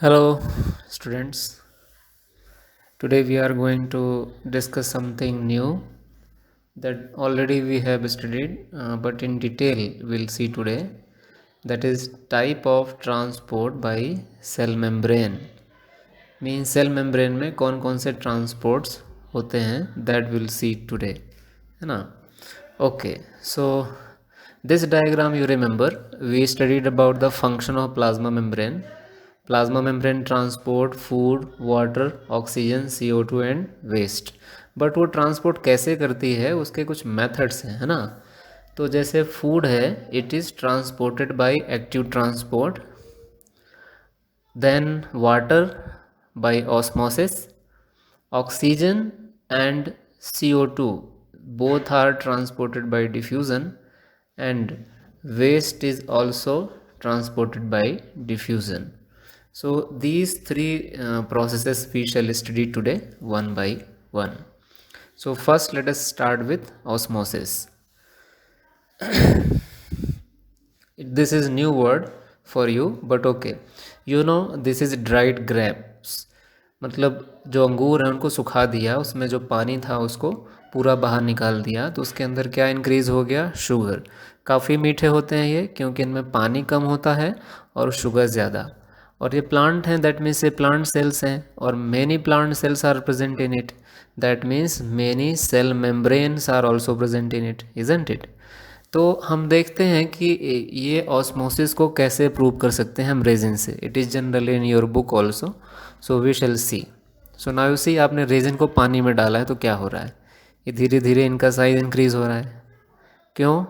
Hello, students. Today we are going to discuss something new that already we have studied, but in detail we'll see today. That is type of transport by cell membrane. Means cell membrane में कौन कौन से transports होते हैं that we'll see today, है ना? Okay, so this diagram you remember we studied about the function of plasma membrane. Plasma membrane transport food, water, oxygen, CO2 and waste. But वो transport कैसे करती है उसके कुछ मेथड्स हैं, है ना? तो जैसे फूड है, it is transported by active transport. Then water by osmosis. Oxygen and CO2 both are transported by diffusion, and waste is also transported by diffusion. So these three processes we shall study today one by one. So first let us start with osmosis. This is new word for you, but okay. You know this is dried grapes. मतलब जो अंगूर हैं उनको सुखा दिया, उसमें जो पानी था उसको पूरा बाहर निकाल दिया, तो उसके अंदर क्या इंक्रीज़ हो गया? शुगर. काफ़ी मीठे होते हैं ये, क्योंकि इनमें पानी कम होता है और शुगर ज़्यादा. और ये प्लांट हैं, दैट मीन्स ये प्लांट सेल्स हैं, और many plant cells are present in it. That means many cell membranes are also present in it, isn't it? तो हम देखते हैं कि ये ऑस्मोसिस को कैसे प्रूव कर सकते हैं हम रेजिन से. It is generally in your book also, so we shall see. So now you see, आपने रेजिन को पानी में डाला है तो क्या हो रहा है? ये धीरे धीरे इनका साइज इंक्रीज हो रहा है. क्यों?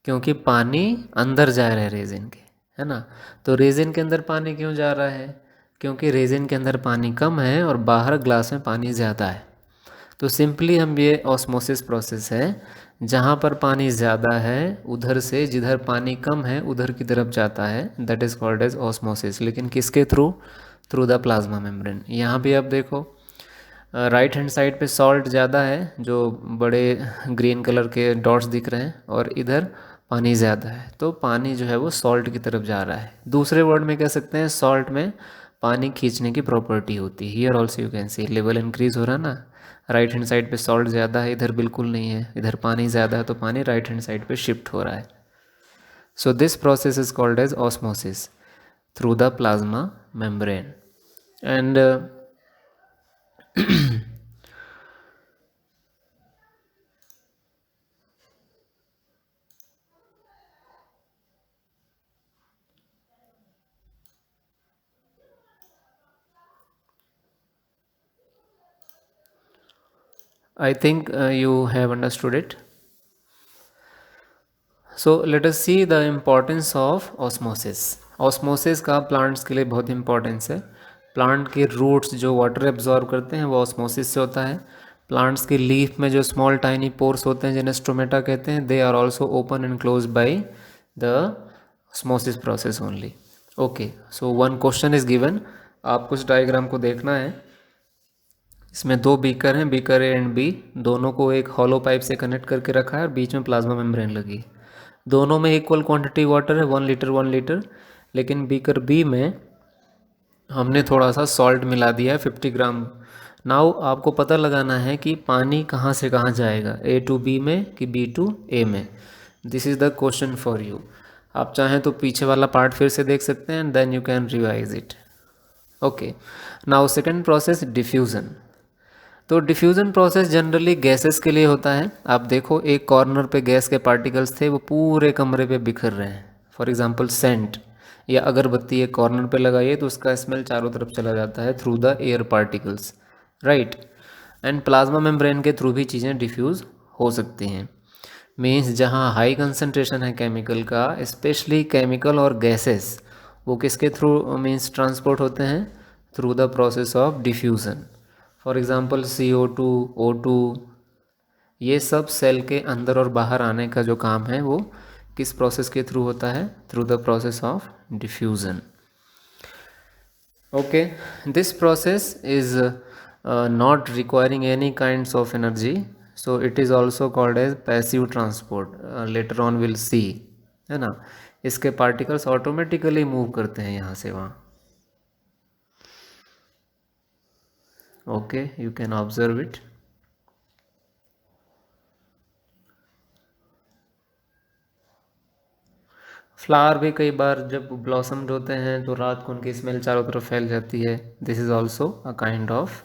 क्योंकि पानी अंदर जा रहा है रेजिन के, है ना? तो रेजिन के अंदर पानी क्यों जा रहा है? क्योंकि रेजिन के अंदर पानी कम है और बाहर ग्लास में पानी ज़्यादा है. तो सिंपली हम ये ऑस्मोसिस प्रोसेस है, जहाँ पर पानी ज़्यादा है उधर से जिधर पानी कम है उधर की तरफ जाता है, that is called as osmosis. लेकिन किसके through? Through the plasma membrane. यहाँ भी आप देखो, राइट हैंड साइड पे सॉल्ट ज़्यादा है, जो बड़े ग्रीन कलर के डॉट्स दिख रहे हैं, और इधर पानी ज़्यादा है, तो पानी जो है वो सॉल्ट की तरफ जा रहा है. दूसरे वर्ड में कह सकते हैं सॉल्ट में पानी खींचने की प्रॉपर्टी होती है. Here also you can see level increase हो रहा है ना. राइट हैंड साइड पे सॉल्ट ज़्यादा है, इधर बिल्कुल नहीं है, इधर पानी ज़्यादा है, तो पानी राइट हैंड साइड पे शिफ्ट हो रहा है. So this process is called as osmosis through the plasma membrane. And I think you have understood it. So let us see the importance of osmosis. Osmosis का plants के लिए बहुत importance है. Plant के roots जो water absorb करते हैं वो ऑस्मोसिस से होता है. प्लांट्स की लीफ में जो स्मॉल टाइनी पोर्स होते हैं जिन्हें स्टोमेटा कहते हैं, they are also open and close by the osmosis process only. Okay, so one question is given. आपको इस डायग्राम को देखना है. इसमें दो बीकर हैं, बीकर ए एंड बी. दोनों को एक हॉलो पाइप से कनेक्ट करके रखा है और बीच में प्लाज्मा मेम्ब्रेन लगी है. दोनों में इक्वल क्वांटिटी वाटर है, 1 लीटर 1 लीटर. लेकिन बीकर बी में हमने थोड़ा सा सॉल्ट मिला दिया है, 50 ग्राम. नाउ आपको पता लगाना है कि पानी कहाँ से कहाँ जाएगा, ए टू बी में कि बी टू ए में. This is the question for you. आप चाहें तो पीछे वाला पार्ट फिर से देख सकते हैं, and then you can revise it. Okay, now second process, diffusion. तो डिफ्यूज़न प्रोसेस जनरली गैसेस के लिए होता है. आप देखो, एक कॉर्नर पे गैस के पार्टिकल्स थे, वो पूरे कमरे पे बिखर रहे हैं. फॉर एग्जांपल सेंट या अगरबत्ती एक कॉर्नर पे लगाइए तो उसका स्मेल चारों तरफ चला जाता है through the air particles, right? And plasma membrane के थ्रू भी चीज़ें डिफ्यूज़ हो सकती हैं. मीन्स जहाँ हाई कंसनट्रेशन है केमिकल का, स्पेशली केमिकल और गैसेस, वो किसके थ्रू मीन्स ट्रांसपोर्ट होते हैं? Through the process of diffusion. For example CO2, O2, ये सब सेल के अंदर और बाहर आने का जो काम है वो किस प्रोसेस के थ्रू होता है? Through the process of diffusion. Okay, this process is not requiring any kinds of energy, so it is also called as passive transport. Later on will see, है ना? इसके पार्टिकल्स ऑटोमेटिकली मूव करते हैं यहाँ से वहाँ. Okay, you can observe it. Flower भी कई बार जब ब्लॉसम्ड होते हैं तो रात को उनकी स्मेल चारों तरफ फैल जाती है। This is also a kind of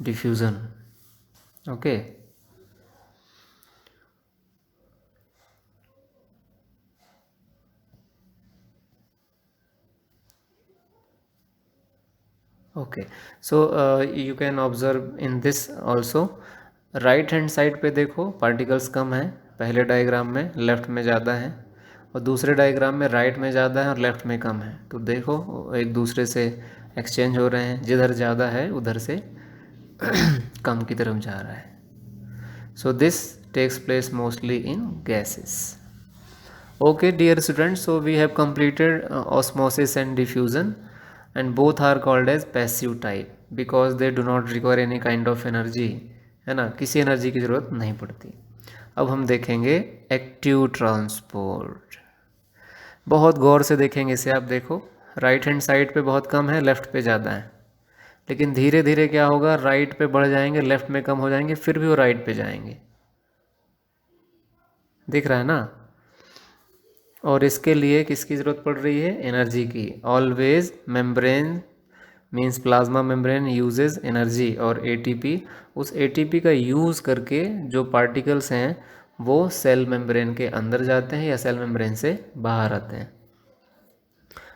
diffusion. Okay, okay. So you can observe in this also. Right hand side पे देखो पार्टिकल्स कम हैं, पहले डायग्राम में लेफ्ट में ज़्यादा हैं, और दूसरे डायग्राम में राइट में ज़्यादा है और लेफ्ट में कम है। तो देखो एक दूसरे से एक्सचेंज हो रहे हैं, जिधर ज़्यादा है उधर से कम की तरफ जा रहा है। So this takes place mostly in gases. Okay, dear students, so we have completed osmosis and diffusion, and both are called as passive type because they do not require any kind of energy, है ना, किसी energy की ज़रूरत नहीं पड़ती। अब हम देखेंगे एक्टिव ट्रांसपोर्ट। बहुत गौर से देखेंगे इसे, आप देखो राइट हैंड साइड पे बहुत कम है, लेफ्ट पे ज़्यादा है, लेकिन धीरे धीरे क्या होगा, राइट पे बढ़ जाएंगे, लेफ्ट में कम हो जाएंगे, फिर भी वो राइट पे जाएंगे। दिख रहा है ना। और इसके लिए किसकी ज़रूरत पड़ रही है, एनर्जी की। Always membrane means plasma membrane uses energy, और एटीपी, उस एटीपी का यूज़ करके जो पार्टिकल्स हैं वो सेल मेम्ब्रेन के अंदर जाते हैं या सेल मेम्ब्रेन से बाहर आते हैं।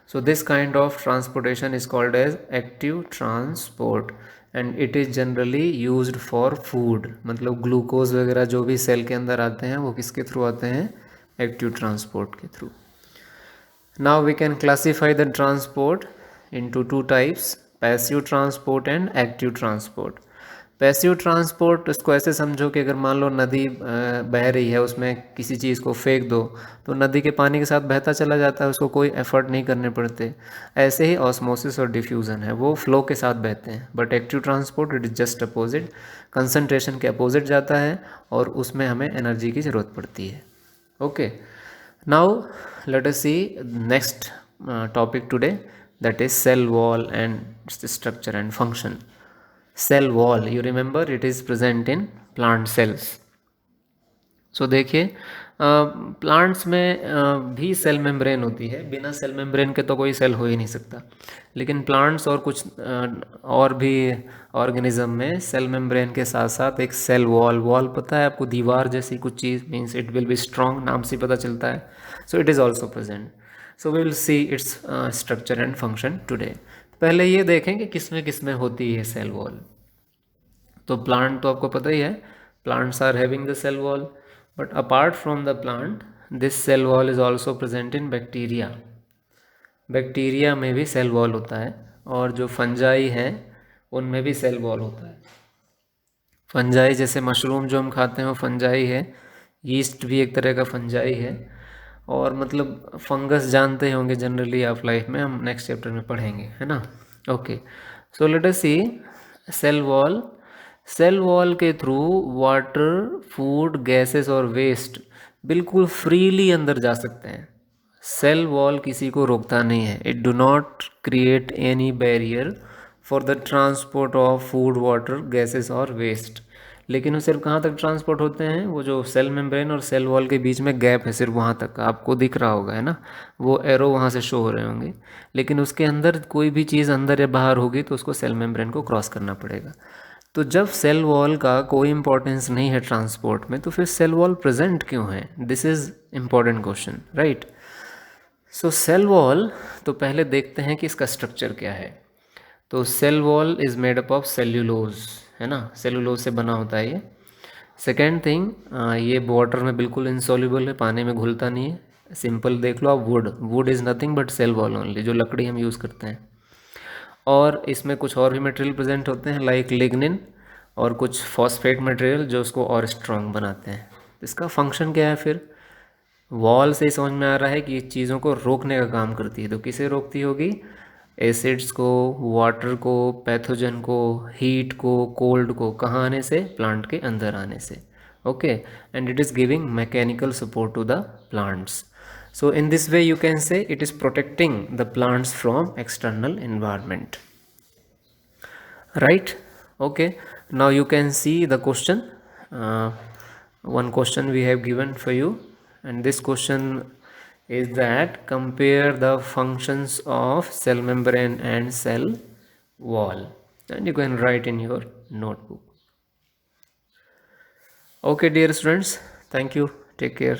So this kind of transportation is called as active transport, and it is generally used for food. मतलब ग्लूकोज वगैरह जो भी सेल के अंदर आते हैं वो किसके थ्रू आते हैं, एक्टिव ट्रांसपोर्ट के through. Now we can classify the transport into two types, passive transport and active transport. Passive transport इसको ऐसे समझो कि अगर मान लो नदी बह रही है, उसमें किसी चीज़ को फेंक दो तो नदी के पानी के साथ बहता चला जाता है, उसको कोई एफर्ट नहीं करने पड़ते। ऐसे ही ऑस्मोसिस और डिफ्यूज़न है, वो फ्लो के साथ बहते हैं। But active transport it is just opposite, concentration के अपोजिट जाता है और उसमें हमें एनर्जी की ज़रूरत पड़ती है। Okay, now let us see next topic today, that is cell wall and its structure and function. Cell wall, you remember it is present in plant cells. सो देखिए प्लांट्स में भी सेल मेम्ब्रेन होती है, बिना सेल मेम्ब्रेन के तो कोई cell हो ही नहीं सकता। लेकिन प्लांट्स और कुछ और भी ऑर्गेनिज्म में सेल मेम्ब्रेन के साथ साथ एक सेल वॉल, वॉल पता है आपको, दीवार जैसी कुछ चीज़, means it will be strong, नाम से पता चलता है। So it is also present. So we will see its structure and function today. पहले ये देखें कि किस में होती है सेल वॉल। तो प्लांट तो आपको पता ही है, plants are having the cell wall, but apart from the plant this cell wall is also present in bacteria. Bacteria में भी सेल वॉल होता है, और जो फंजाई हैं उनमें भी सेल वॉल होता है। फंजाई जैसे मशरूम जो हम खाते हैं वो फंजाई है, यीस्ट भी एक तरह का फंजाई है, और मतलब फंगस जानते होंगे जनरली आप लाइफ में, हम नेक्स्ट चैप्टर में पढ़ेंगे, है ना। ओके, सो लेट अस सी सेल वॉल। सेल वॉल के थ्रू वाटर, फूड, गैसेस और वेस्ट बिल्कुल फ्रीली अंदर जा सकते हैं। सेल वॉल किसी को रोकता नहीं है, it do not create any barrier for the transport of food, water, gases और वेस्ट। लेकिन वो सिर्फ कहाँ तक ट्रांसपोर्ट होते हैं, वो जो सेल मेम्ब्रेन और सेल वॉल के बीच में गैप है सिर्फ वहाँ तक, आपको दिख रहा होगा, है ना, वो एरो वहाँ से शो हो रहे होंगे। लेकिन उसके अंदर कोई भी चीज़ अंदर या बाहर होगी तो उसको सेल मेम्ब्रेन को क्रॉस करना पड़ेगा। तो जब सेल वॉल का कोई इंपॉर्टेंस नहीं है ट्रांसपोर्ट में, तो फिर सेल वॉल प्रेजेंट क्यों है, this is important question, right. So cell wall, तो पहले देखते हैं कि इसका स्ट्रक्चर क्या है। तो cell wall is made up of cellulose, है ना, सेल्यूलोज से बना होता है ये। सेकेंड थिंग, ये वाटर में बिल्कुल इनसॉल्युबल है, पानी में घुलता नहीं है। सिंपल देख लो आप, wood, wood is nothing but cell wall only, जो लकड़ी हम यूज़ करते हैं। और इसमें कुछ और भी मटेरियल प्रेजेंट होते हैं लाइक लिग्निन और कुछ फॉस्फेट मटेरियल जो उसको और स्ट्रॉन्ग बनाते हैं। इसका फंक्शन क्या है फिर, वॉल से ही समझ में आ रहा है कि चीज़ों को रोकने का काम करती है। तो किसे रोकती होगी, एसिड्स को, वाटर को, पैथोजन को, हीट को, कोल्ड को, कहाँ आने से, प्लांट के अंदर आने से। Okay, and it is giving mechanical support to the plants. So in this way you can say it is protecting the plants from external environment, right? Okay, now you can see the question. uh, One question we have given for you, and this question is that compare the functions of cell membrane and cell wall, and you can write in your notebook. Okay dear students, thank you, take care.